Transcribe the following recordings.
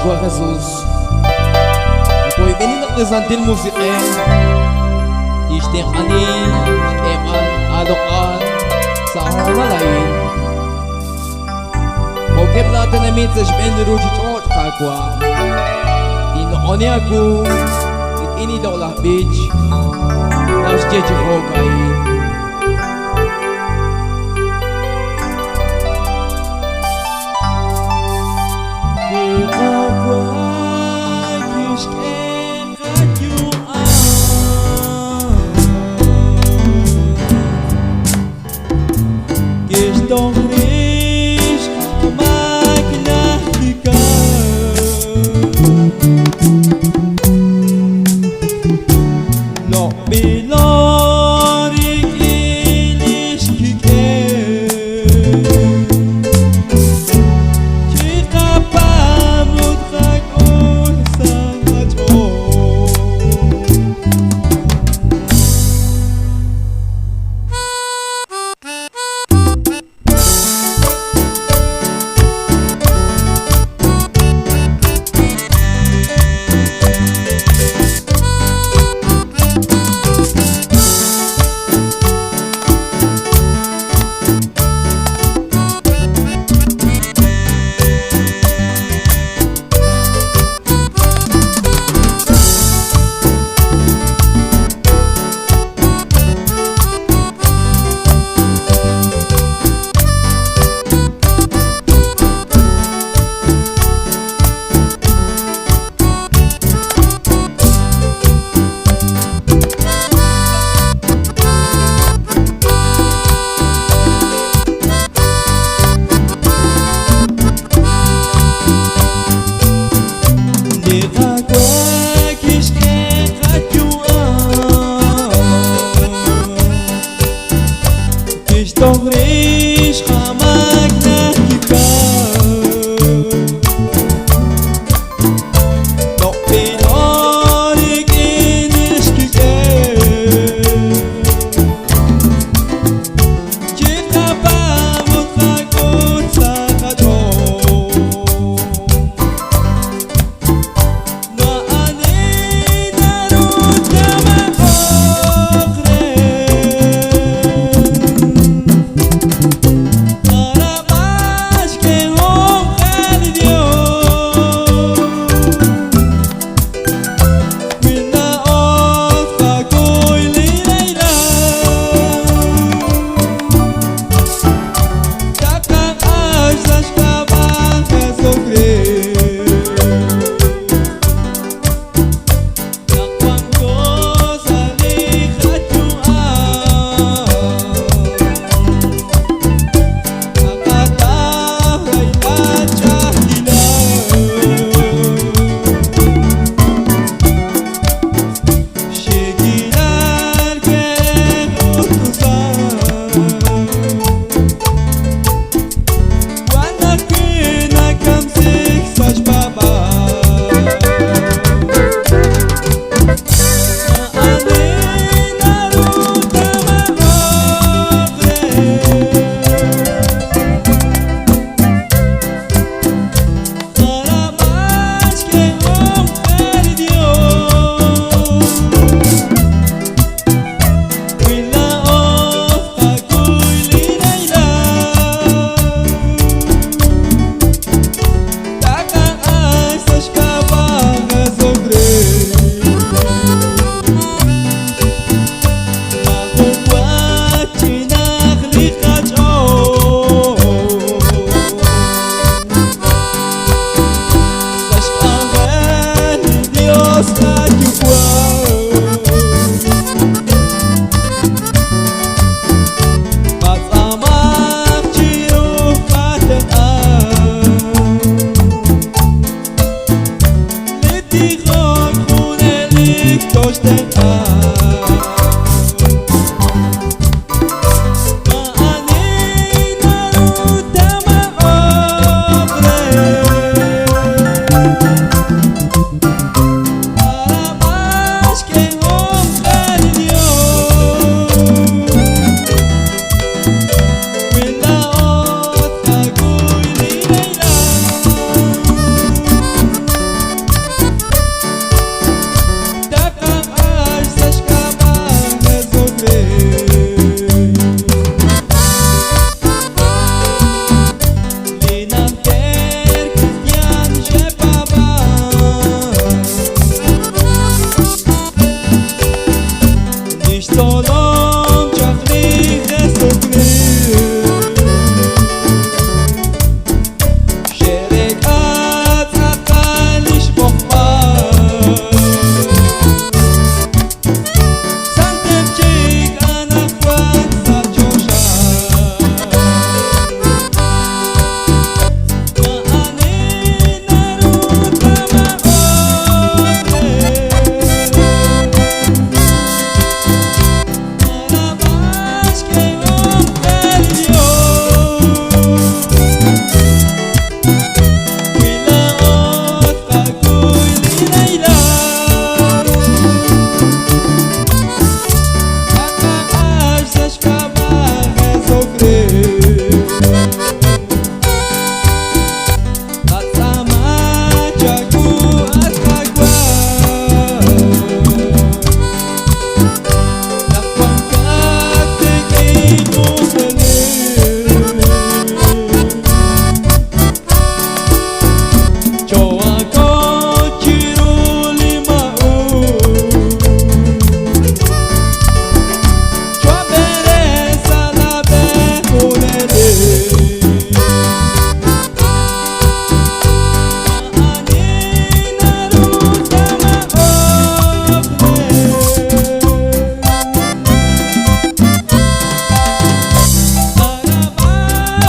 João Jesus. Apoio menino presentil musique. Istek ani, eman, alokan, sa lain. Pagkem natin na minsan sa benero church kakwa. Tinooni ako, ini daw lah beach. Nas jeje ko kain. Don't reach a magnetica. No bilori ilişkike. Çıkapa mutlak olsan çok. Don't reach a magnetica. No bilori ilişkike. Çıkapa mutlak olsa çok. Maani darut yaman okre.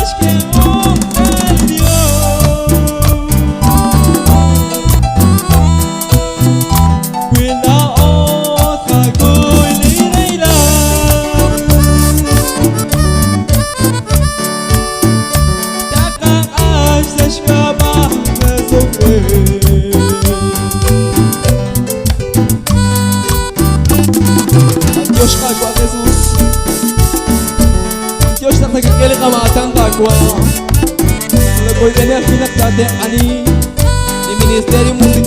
acho que honra Dios. Cuida outra coileira. Taca as escamas sofrer. Dios kagwa Jesus Dios tak nagkikili ka matang kagwa Lagoy ka niya pinagdati ani Ni Ministeryo Mundo